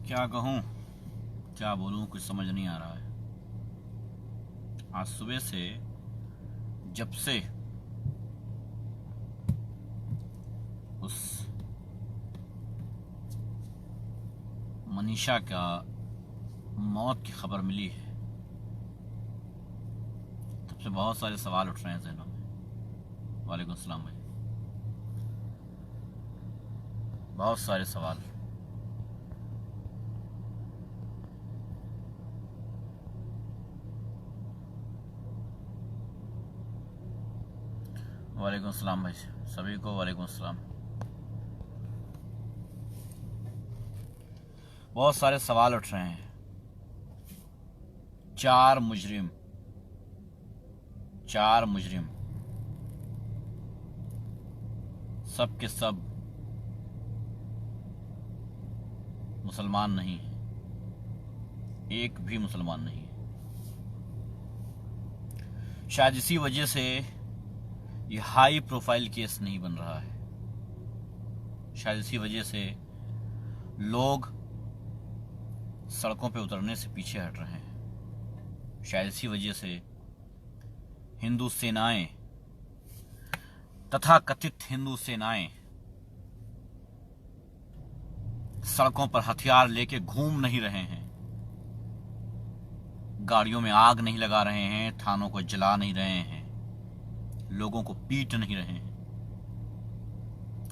क्या कहूँ, क्या बोलूँ, कुछ समझ नहीं आ रहा है। आज सुबह से जब से उस मनीषा का मौत की खबर मिली है, तब से बहुत सारे सवाल उठ रहे हैं ज़हनों में। वालेकुम सलाम भाई। बहुत सारे सवाल। वालेकुम सलाम भाई, सभी को वालेकुम सलाम। बहुत सारे सवाल उठ रहे हैं। चार मुजरिम सब के सब मुसलमान नहीं है, एक भी मुसलमान नहीं है। शायद इसी वजह से ये हाई प्रोफाइल केस नहीं बन रहा है। शायद इसी वजह से लोग सड़कों पे उतरने से पीछे हट रहे हैं। शायद इसी वजह से हिंदू सेनाएं, तथा कथित हिंदू सेनाएं सड़कों पर हथियार लेके घूम नहीं रहे हैं, गाड़ियों में आग नहीं लगा रहे हैं, थानों को जला नहीं रहे हैं, लोगों को पीट नहीं रहे हैं,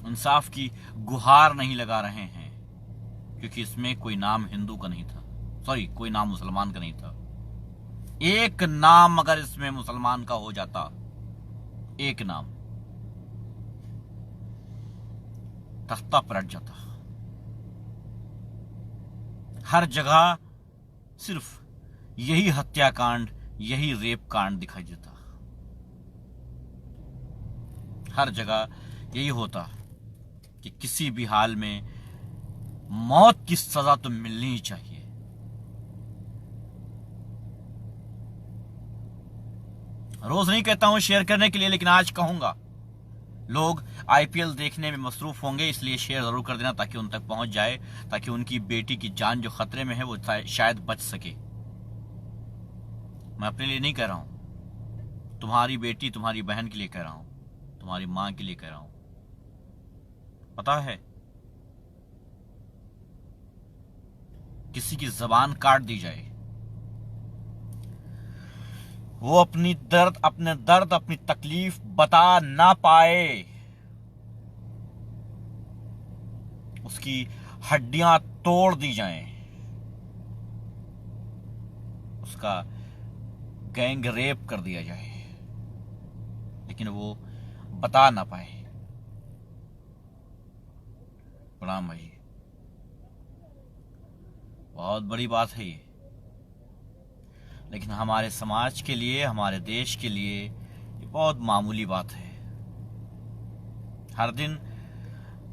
इंसाफ की गुहार नहीं लगा रहे हैं, क्योंकि इसमें कोई नाम हिंदू का नहीं था, सॉरी, कोई नाम मुसलमान का नहीं था। एक नाम अगर इसमें मुसलमान का हो जाता, एक नाम, तख्ता पलट जाता। हर जगह सिर्फ यही हत्याकांड, यही रेप कांड दिखाई देता। हर जगह यही होता कि किसी भी हाल में मौत की सजा तो मिलनी ही चाहिए। रोज नहीं कहता हूं शेयर करने के लिए, लेकिन आज कहूंगा। लोग आईपीएल देखने में मसरूफ होंगे, इसलिए शेयर जरूर कर देना ताकि उन तक पहुंच जाए, ताकि उनकी बेटी की जान जो खतरे में है वो शायद बच सके। मैं अपने लिए नहीं कह रहा हूं, तुम्हारी बेटी, तुम्हारी बहन के लिए कह रहा हूं, तुम्हारी मां के लिए कह रहा हूं। पता है, किसी की जबान काट दी जाए, वो अपने दर्द, अपनी तकलीफ बता ना पाए, उसकी हड्डियां तोड़ दी जाएं, उसका गैंग रेप कर दिया जाए, लेकिन वो बता ना पाए। प्रणाम भाई, बहुत बड़ी बात है ये, लेकिन हमारे समाज के लिए, हमारे देश के लिए ये बहुत मामूली बात है। हर दिन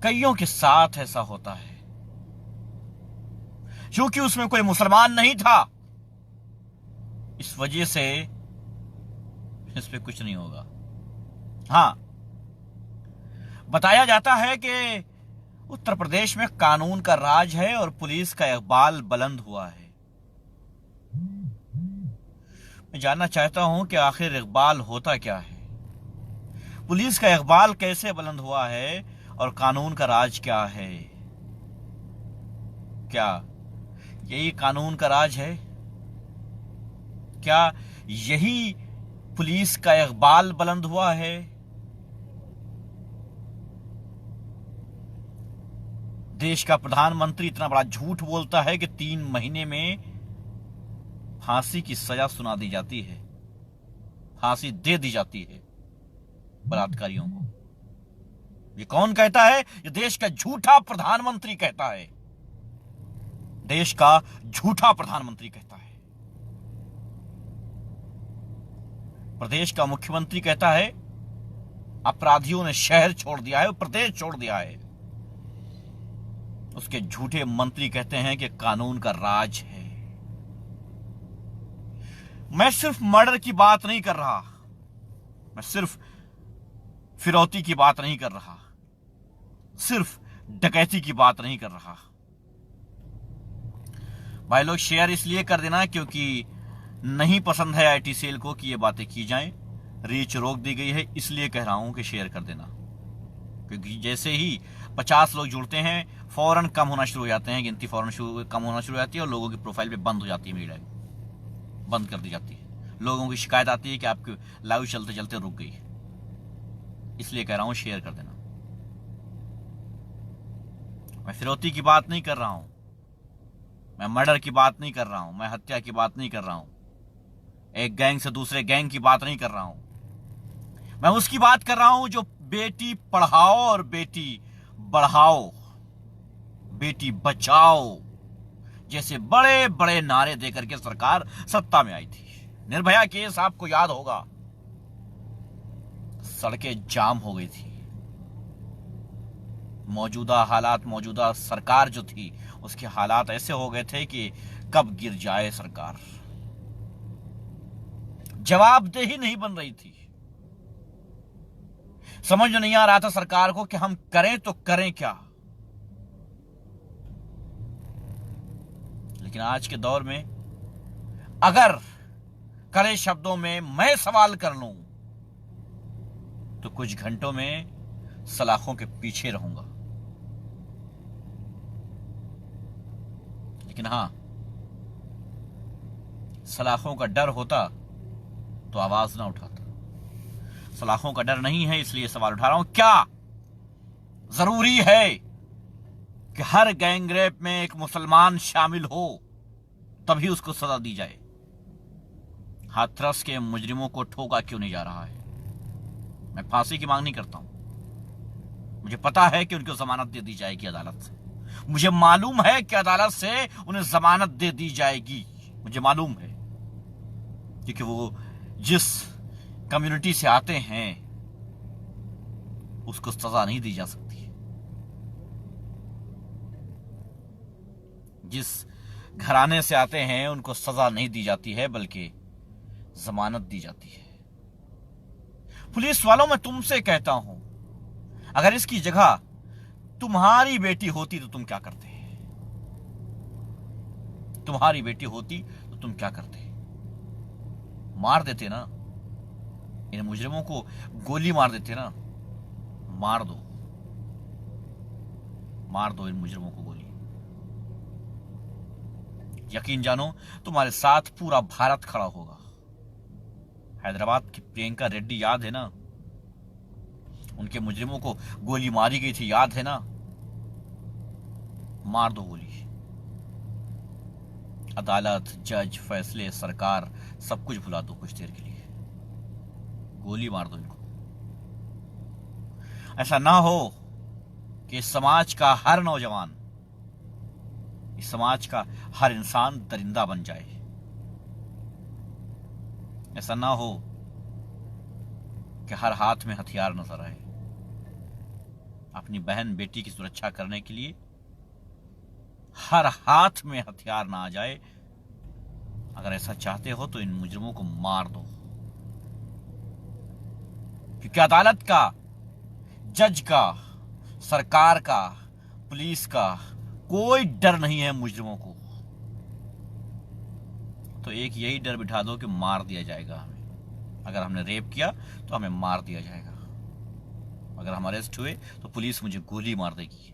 कईयों के साथ ऐसा होता है। क्योंकि उसमें कोई मुसलमान नहीं था, इस वजह से इस पे कुछ नहीं होगा। हां, बताया जाता है कि उत्तर प्रदेश में कानून का राज है और पुलिस का इकबाल बुलंद हुआ है। मैं जानना चाहता हूं कि आखिर इकबाल होता क्या है, पुलिस का इकबाल कैसे बुलंद हुआ है, और कानून का राज क्या है? क्या यही कानून का राज है? क्या यही पुलिस का इकबाल बुलंद हुआ है? देश का प्रधानमंत्री इतना बड़ा झूठ बोलता है कि 3 महीने में फांसी की सजा सुना दी जाती है, फांसी दे दी जाती है बलात्कारियों को। ये कौन कहता है? ये देश का झूठा प्रधानमंत्री कहता है। देश का झूठा प्रधानमंत्री कहता है। प्रदेश का मुख्यमंत्री कहता है अपराधियों ने शहर छोड़ दिया है, प्रदेश छोड़ दिया है। उसके झूठे मंत्री कहते हैं कि कानून का राज है। मैं सिर्फ मर्डर की बात नहीं कर रहा, मैं सिर्फ फिरौती की बात नहीं कर रहा, सिर्फ डकैती की बात नहीं कर रहा। भाई लोग शेयर इसलिए कर देना क्योंकि नहीं पसंद है आईटी सेल को कि ये बातें की जाएं। रीच रोक दी गई है, इसलिए कह रहा हूं कि शेयर कर देना, क्योंकि जैसे ही 50 लोग जुड़ते हैं फौरन कम होना शुरू हो जाते हैं, गिनती फौरन कम होना शुरू हो जाती है और लोगों की प्रोफाइल पे बंद हो जाती है, मेरी लाइव बंद कर दी जाती है। लोगों की शिकायत आती है कि आपकी लाइव चलते चलते रुक गई, इसलिए कह रहा हूं शेयर कर देना। मैं फिरौती की बात नहीं कर रहा हूं, मैं मर्डर की बात नहीं कर रहा हूं, मैं हत्या की बात नहीं कर रहा हूं, एक गैंग से दूसरे गैंग की बात नहीं कर रहा हूं। मैं उसकी बात कर रहा हूं जो बेटी पढ़ाओ और बेटी बढ़ाओ, बेटी बचाओ जैसे बड़े बड़े नारे देकर के सरकार सत्ता में आई थी। निर्भया केस आपको याद होगा, सड़कें जाम हो गई थी। मौजूदा हालात, मौजूदा सरकार जो थी उसके हालात ऐसे हो गए थे कि कब गिर जाए सरकार, जवाबदेही नहीं बन रही थी। समझ में नहीं आ रहा था सरकार को कि हम करें तो करें क्या। लेकिन आज के दौर में अगर कड़े शब्दों में मैं सवाल कर लूं तो कुछ घंटों में सलाखों के पीछे रहूंगा। लेकिन हां, सलाखों का डर होता तो आवाज ना उठाता। सलाखों का डर नहीं है, इसलिए सवाल उठा रहा हूं। क्या जरूरी है कि हर गैंगरेप में एक मुसलमान शामिल हो तभी उसको सजा दी जाए? हाथरस के मुजरिमों को ठोका क्यों नहीं जा रहा है? मैं फांसी की मांग नहीं करता हूं, मुझे पता है कि उनको जमानत दे दी जाएगी अदालत से, मुझे मालूम है कि अदालत से उन्हें जमानत दे दी जाएगी, मुझे मालूम है, क्योंकि वो जिस कम्युनिटी से आते हैं उसको सजा नहीं दी जा सकती। जिस घराने से आते हैं उनको सजा नहीं दी जाती है, बल्कि जमानत दी जाती है। पुलिस वालों, मैं तुमसे कहता हूं, अगर इसकी जगह तुम्हारी बेटी होती तो तुम क्या करते? तुम्हारी बेटी होती तो तुम क्या करते? मार देते ना, इन मुजरिमों को गोली मार देते ना। मार दो, मार दो इन मुजरिमों को गोली। यकीन जानो तुम्हारे साथ पूरा भारत खड़ा होगा। हैदराबाद की प्रियंका रेड्डी याद है ना, उनके मुजरिमों को गोली मारी गई थी, याद है ना? मार दो गोली। अदालत, जज, फैसले, सरकार, सब कुछ भुला दो कुछ देर के लिए, गोली मार दो इनको। ऐसा ना हो कि इस समाज का हर नौजवान, इस समाज का हर इंसान दरिंदा बन जाए। ऐसा ना हो कि हर हाथ में हथियार नजर आए। अपनी बहन बेटी की सुरक्षा करने के लिए हर हाथ में हथियार ना आ जाए। अगर ऐसा चाहते हो तो इन मुजरिमों को मार दो, क्योंकि अदालत का, जज का, सरकार का, पुलिस का कोई डर नहीं है मुजरिमों को। तो एक यही डर बिठा दो कि मार दिया जाएगा हमें। अगर हमने रेप किया तो हमें मार दिया जाएगा, अगर हम अरेस्ट हुए तो पुलिस मुझे गोली मार देगी।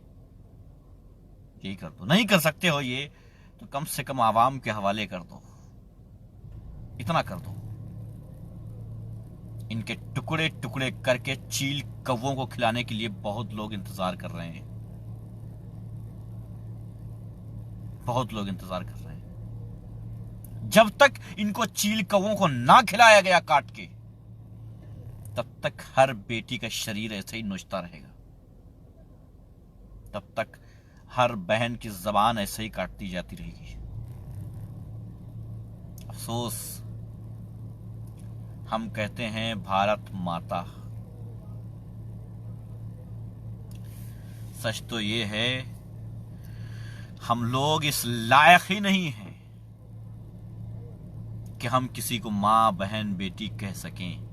यही कर दो। नहीं कर सकते हो ये तो कम से कम आवाम के हवाले कर दो, इतना कर दो। इनके टुकड़े टुकड़े करके चील कौवों को खिलाने के लिए बहुत लोग इंतजार कर रहे हैं, बहुत लोग इंतजार कर रहे हैं। जब तक इनको चील कौवों को ना खिलाया गया काट के, तब तक हर बेटी का शरीर ऐसे ही नोचता रहेगा, तब तक हर बहन की जबान ऐसे ही काटती जाती रहेगी। अफसोस, हम कहते हैं भारत माता, सच तो ये है हम लोग इस लायक ही नहीं हैं कि हम किसी को मां, बहन, बेटी कह सकें।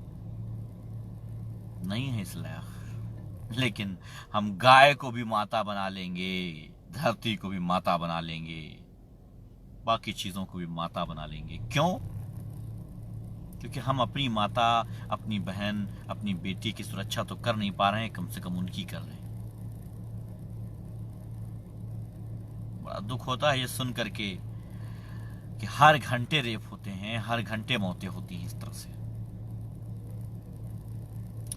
नहीं है इस लायक, लेकिन हम गाय को भी माता बना लेंगे, धरती को भी माता बना लेंगे। बाकी चीजों को भी माता बना लेंगे। क्यों? क्योंकि हम अपनी माता, अपनी बहन, अपनी बेटी की सुरक्षा तो कर नहीं पा रहे हैं, कम से कम उनकी कर रहे हैं। बड़ा दुख होता है ये सुन करके कि हर घंटे रेप होते हैं, हर घंटे मौतें होती हैं इस तरह से।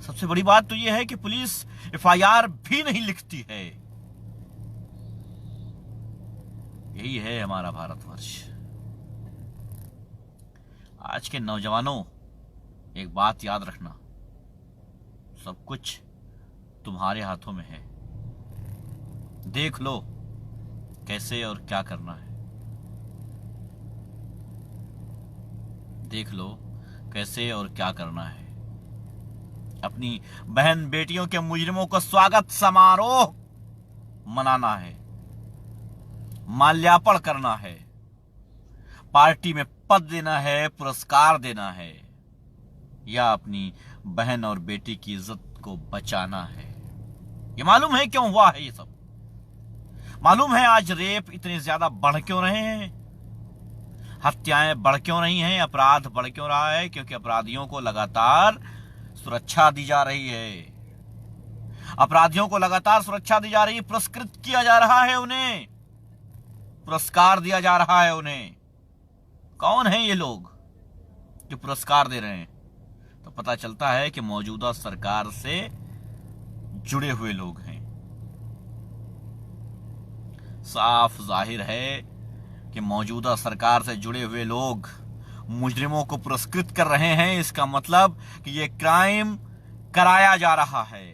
सबसे बड़ी बात तो यह है कि पुलिस एफआईआर भी नहीं लिखती है। यही है हमारा भारतवर्ष। आज के नौजवानों, एक बात याद रखना, सब कुछ तुम्हारे हाथों में है। देख लो कैसे और क्या करना है। देख लो कैसे और क्या करना है। अपनी बहन बेटियों के मुजरिमों को स्वागत समारोह मनाना है, माल्यार्पण करना है, पार्टी में पद देना है, पुरस्कार देना है, या अपनी बहन और बेटी की इज्जत को बचाना है। ये मालूम है क्यों हुआ है ये सब? मालूम है आज रेप इतने ज्यादा बढ़ क्यों रहे हैं, हत्याएं बढ़ क्यों रही हैं, अपराध बढ़ क्यों रहा है? क्योंकि अपराधियों को लगातार सुरक्षा दी जा रही है। अपराधियों को लगातार सुरक्षा दी जा रही है, पुरस्कृत किया जा रहा है, उन्हें पुरस्कार दिया जा रहा है उन्हें। कौन है ये लोग जो पुरस्कार दे रहे हैं? तो पता चलता है कि मौजूदा सरकार से जुड़े हुए लोग हैं। साफ जाहिर है कि मौजूदा सरकार से जुड़े हुए लोग मुजरिमों को पुरस्कृत कर रहे हैं। इसका मतलब कि यह क्राइम कराया जा रहा है,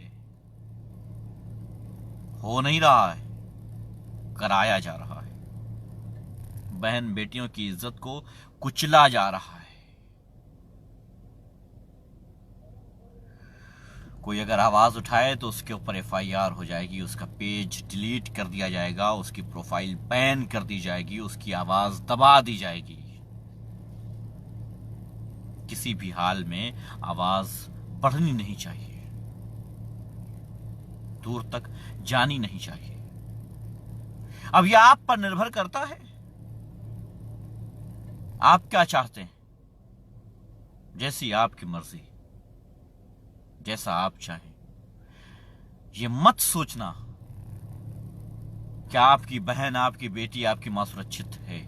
हो नहीं रहा है, कराया जा रहा है। बहन बेटियों की इज्जत को कुचला जा रहा है। कोई अगर आवाज उठाए तो उसके ऊपर एफआईआर हो जाएगी, उसका पेज डिलीट कर दिया जाएगा, उसकी प्रोफाइल बैन कर दी जाएगी, उसकी आवाज दबा दी जाएगी। किसी भी हाल में आवाज बढ़नी नहीं चाहिए, दूर तक जानी नहीं चाहिए। अब यह आप पर निर्भर करता है, आप क्या चाहते हैं। जैसी आपकी मर्जी, जैसा आप चाहें। ये मत सोचना कि आपकी बहन, आपकी बेटी, आपकी मां सुरक्षित है।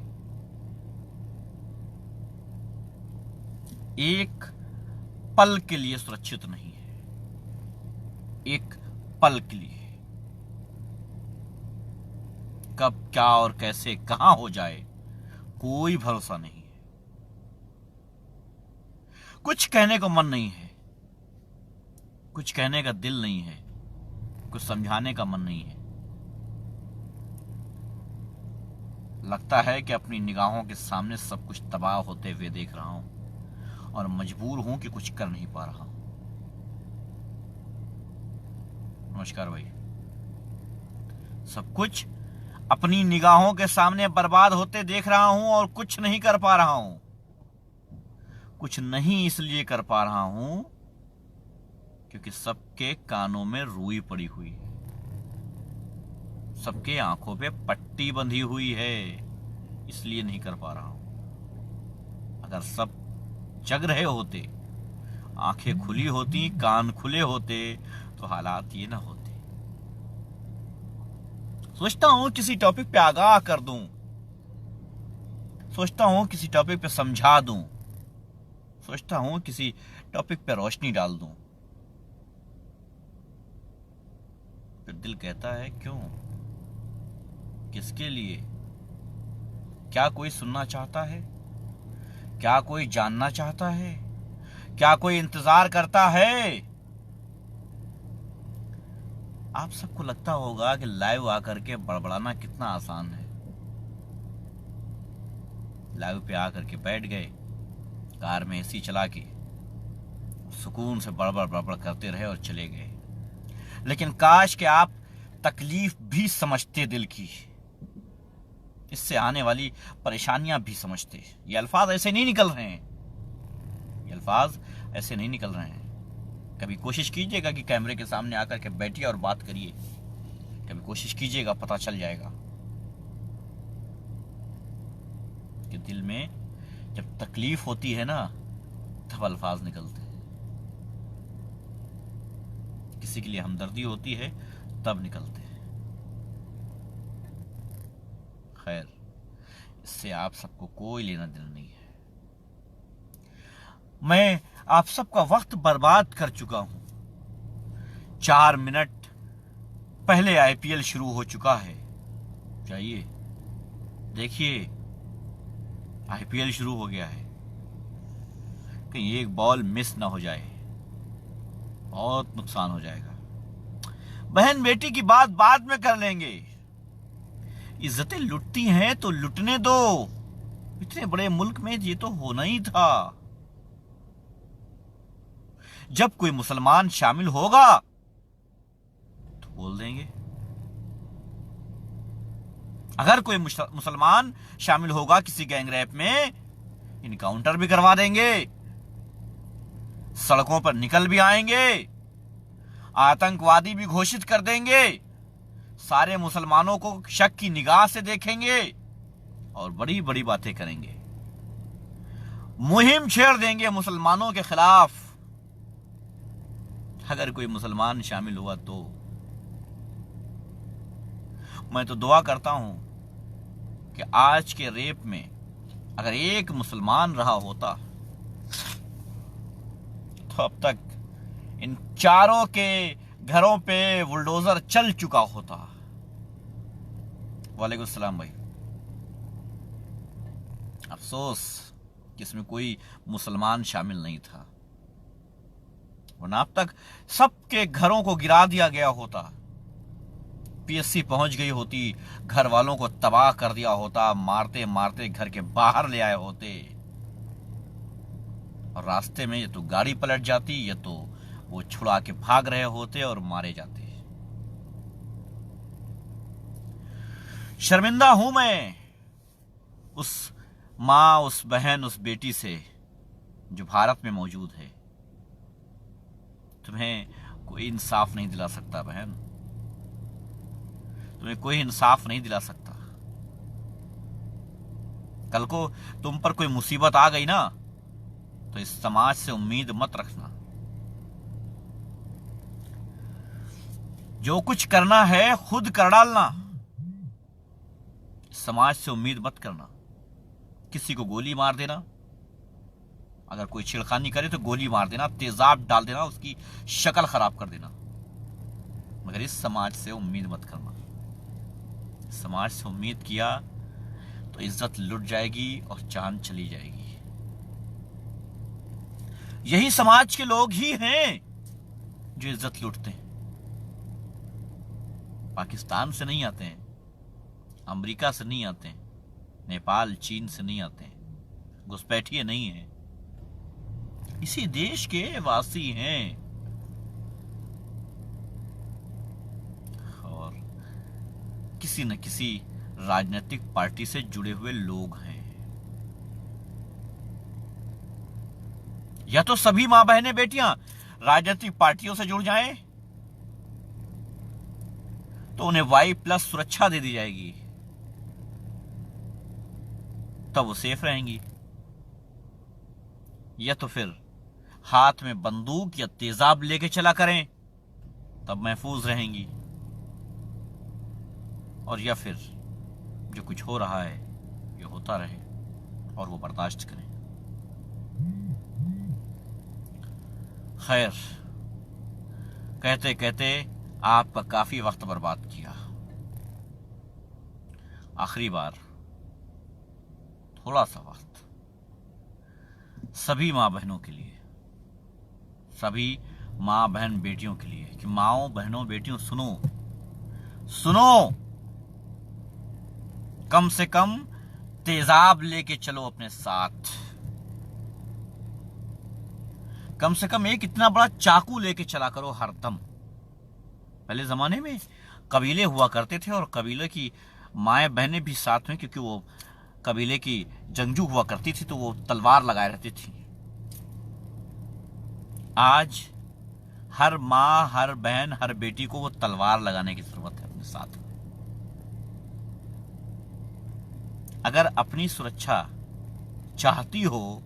एक पल के लिए सुरक्षित नहीं है, एक पल के लिए। कब क्या और कैसे कहां हो जाए कोई भरोसा नहीं है। कुछ कहने को मन नहीं है, कुछ कहने का दिल नहीं है, कुछ समझाने का मन नहीं है। लगता है कि अपनी निगाहों के सामने सब कुछ तबाह होते हुए देख रहा हूं और मजबूर हूं कि कुछ कर नहीं पा रहा हूं। नमस्कार भाई। सब कुछ अपनी निगाहों के सामने बर्बाद होते देख रहा हूं और कुछ नहीं कर पा रहा हूं। कुछ नहीं इसलिए कर पा रहा हूं क्योंकि सबके कानों में रुई पड़ी हुई है, सबके आंखों पे पट्टी बंधी हुई है, इसलिए नहीं कर पा रहा हूं। अगर सब जग रहे होते, आंखें खुली होती, कान खुले होते, तो हालात ये ना होते। सोचता हूं किसी टॉपिक पे आगाह कर दूं, सोचता हूं किसी टॉपिक पे समझा दूं, सोचता हूं किसी टॉपिक पे रोशनी डाल दूं। फिर दिल कहता है क्यों, किसके लिए? क्या कोई सुनना चाहता है? क्या कोई जानना चाहता है? क्या कोई इंतजार करता है? आप सबको लगता होगा कि लाइव आकर के बड़बड़ाना कितना आसान है। लाइव पे आकर के बैठ गए, कार में एसी चला के सुकून से बड़बड़ बड़बड़ करते रहे और चले गए। लेकिन काश कि आप तकलीफ भी समझते दिल की, इससे आने वाली परेशानियां भी समझते। ये अल्फाज ऐसे नहीं निकल रहे हैं, ये अल्फाज ऐसे नहीं निकल रहे हैं। कभी कोशिश कीजिएगा कि कैमरे के सामने आकर के बैठिए और बात करिए, कभी कोशिश कीजिएगा, पता चल जाएगा। कि दिल में जब तकलीफ होती है ना, तब अल्फाज निकलते हैं। किसी के लिए हमदर्दी होती है तब निकलते हैं। खैर, इससे आप सबको कोई लेना देना नहीं है। मैं आप सबका वक्त बर्बाद कर चुका हूं। 4 मिनट पहले आईपीएल शुरू हो चुका है। जाइए देखिए, आईपीएल शुरू हो गया है। कहीं एक बॉल मिस ना हो जाए, बहुत नुकसान हो जाएगा। बहन बेटी की बात बाद में कर लेंगे। इज्जतें लुटती हैं तो लुटने दो। इतने बड़े मुल्क में ये तो होना ही था। जब कोई मुसलमान शामिल होगा तो बोल देंगे। अगर कोई मुसलमान शामिल होगा किसी गैंगरेप में, इनकाउंटर भी करवा देंगे, सड़कों पर निकल भी आएंगे, आतंकवादी भी घोषित कर देंगे, सारे मुसलमानों को शक की निगाह से देखेंगे और बड़ी बड़ी बातें करेंगे। मुहिम छेड़ देंगे मुसलमानों के खिलाफ। अगर कोई मुसलमान शामिल हुआ तो मैं तो दुआ करता हूं कि आज के रेप में अगर एक मुसलमान रहा होता तो अब तक इन चारों के घरों पे बुलडोजर चल चुका होता। वालेकुम सलाम भाई। अफसोस कि इसमें कोई मुसलमान शामिल नहीं था, वरना अब तक सबके घरों को गिरा दिया गया होता। पीएससी पहुंच गई होती, घर वालों को तबाह कर दिया होता, मारते मारते घर के बाहर ले आए होते, और रास्ते में ये तो गाड़ी पलट जाती, ये तो वो छुड़ा के भाग रहे होते और मारे जाते। शर्मिंदा हूं मैं उस मां, उस बहन, उस बेटी से जो भारत में मौजूद है। तुम्हें कोई इंसाफ नहीं दिला सकता बहन, तुम्हें कोई इंसाफ नहीं दिला सकता। कल को तुम पर कोई मुसीबत आ गई ना, तो इस समाज से उम्मीद मत रखना। जो कुछ करना है खुद कर डालना, समाज से उम्मीद मत करना। किसी को गोली मार देना, अगर कोई छेड़खानी करे तो गोली मार देना, तेजाब डाल देना, उसकी शक्ल खराब कर देना, मगर इस समाज से उम्मीद मत करना। समाज से उम्मीद किया तो इज्जत लुट जाएगी और जान चली जाएगी। यही समाज के लोग ही हैं जो इज्जत लूटते हैं। पाकिस्तान से नहीं आते हैं, अमेरिका से नहीं आते हैं, नेपाल चीन से नहीं आते हैं, घुसपैठिए नहीं हैं, इसी देश के वासी हैं। और किसी न किसी राजनीतिक पार्टी से जुड़े हुए लोग हैं। या तो सभी मां बहनें बेटियां राजनीतिक पार्टियों से जुड़ जाएं, तो उन्हें Y+ सुरक्षा दे दी जाएगी, तब वो सेफ रहेंगी। या तो फिर हाथ में बंदूक या तेजाब लेके चला करें, तब महफूज रहेंगी। और या फिर जो कुछ हो रहा है ये होता रहे और वो बर्दाश्त करें। खैर, कहते कहते आपका काफी वक्त बर्बाद किया। आखिरी बार थोड़ा सा वक्त सभी मां बहनों के लिए, सभी मां बहन बेटियों के लिए, कि माओ बहनों बेटियों सुनो, सुनो, कम से कम तेजाब लेके चलो अपने साथ। कम से कम एक इतना बड़ा चाकू लेके चला करो हरदम। पहले जमाने में कबीले हुआ करते थे और कबीले की माएं बहनें भी साथ में, क्योंकि वो कबीले की जंगजू हुआ करती थी तो वो तलवार लगाए रहती थी। आज हर मां, हर बहन, हर बेटी को वो तलवार लगाने की जरूरत है अपने साथ। अगर अपनी सुरक्षा चाहती हो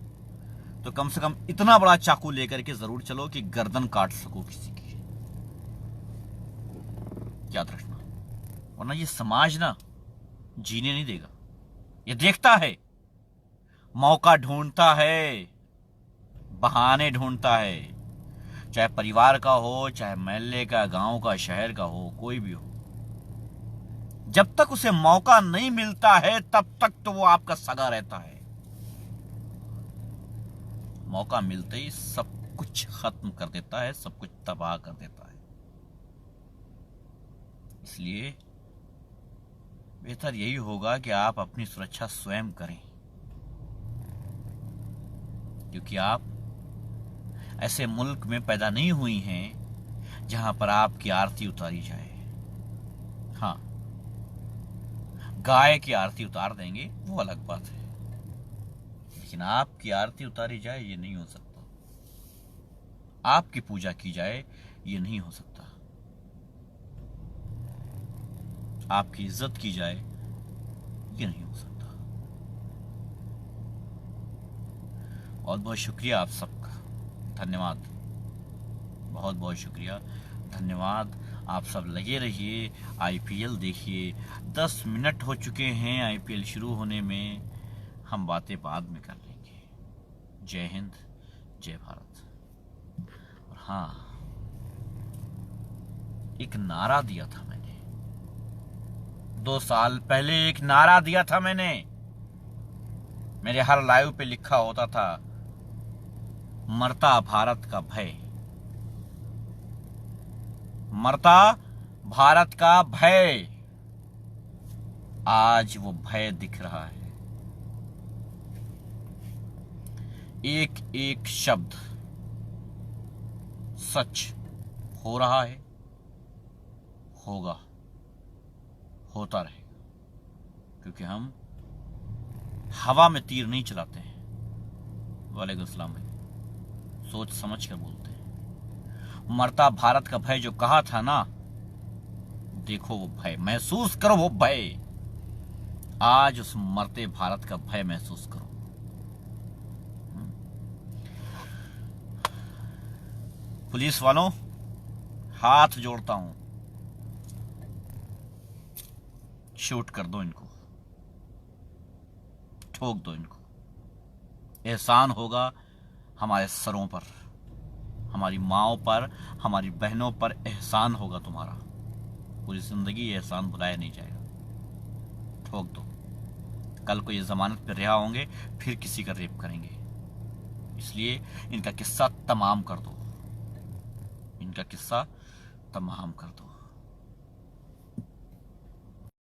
तो कम से कम इतना बड़ा चाकू लेकर के जरूर चलो कि गर्दन काट सको किसी की। याद रखना, वरना ये समाज ना जीने नहीं देगा। ये देखता है, मौका ढूंढता है, बहाने ढूंढता है, चाहे परिवार का हो, चाहे मोहल्ले का, गांव का, शहर का हो, कोई भी हो। जब तक उसे मौका नहीं मिलता है तब तक तो वो आपका सगा रहता है। मौका मिलते ही सब कुछ खत्म कर देता है, सब कुछ तबाह कर देता है। इसलिए बेहतर यही होगा कि आप अपनी सुरक्षा स्वयं करें, क्योंकि आप ऐसे मुल्क में पैदा नहीं हुई हैं जहां पर आपकी आरती उतारी जाए। हाँ, गाय की आरती उतार देंगे वो अलग बात है, लेकिन आपकी आरती उतारी जाए ये नहीं हो सकता। आपकी पूजा की जाए ये नहीं हो सकता। आपकी इज्जत की जाए ये नहीं हो सकता। बहुत बहुत शुक्रिया आप सबका, धन्यवाद, बहुत बहुत शुक्रिया, धन्यवाद। आप सब लगे रहिए, आईपीएल देखिए। 10 मिनट हो चुके हैं आईपीएल शुरू होने में, हम बातें बाद में कर लेंगे। जय हिंद, जय भारत। और हाँ, एक नारा दिया था मैंने 2 साल पहले, एक नारा दिया था मैंने। मेरे हर लाइव पे लिखा होता था, मरता भारत का भय, मरता भारत का भय। आज वो भय दिख रहा है। एक एक शब्द सच हो रहा है, होगा, होता रहेगा, क्योंकि हम हवा में तीर नहीं चलाते हैं। वालेकुम सलाम भाई, सोच समझ कर बोलते हैं। मरता भारत का भय जो कहा था ना, देखो वो भय, महसूस करो वो भय। आज उस मरते भारत का भय महसूस करो। पुलिस वालों, हाथ जोड़ता हूं, शूट कर दो इनको, ठोक दो इनको। एहसान होगा हमारे सरों पर, हमारी माओं पर, हमारी बहनों पर एहसान होगा तुम्हारा। पूरी जिंदगी ये एहसान भुलाया नहीं जाएगा। ठोक दो। कल को ये जमानत पर रिहा होंगे, फिर किसी का रेप करेंगे। इसलिए इनका किस्सा तमाम कर दो, इनका किस्सा तमाम कर दो।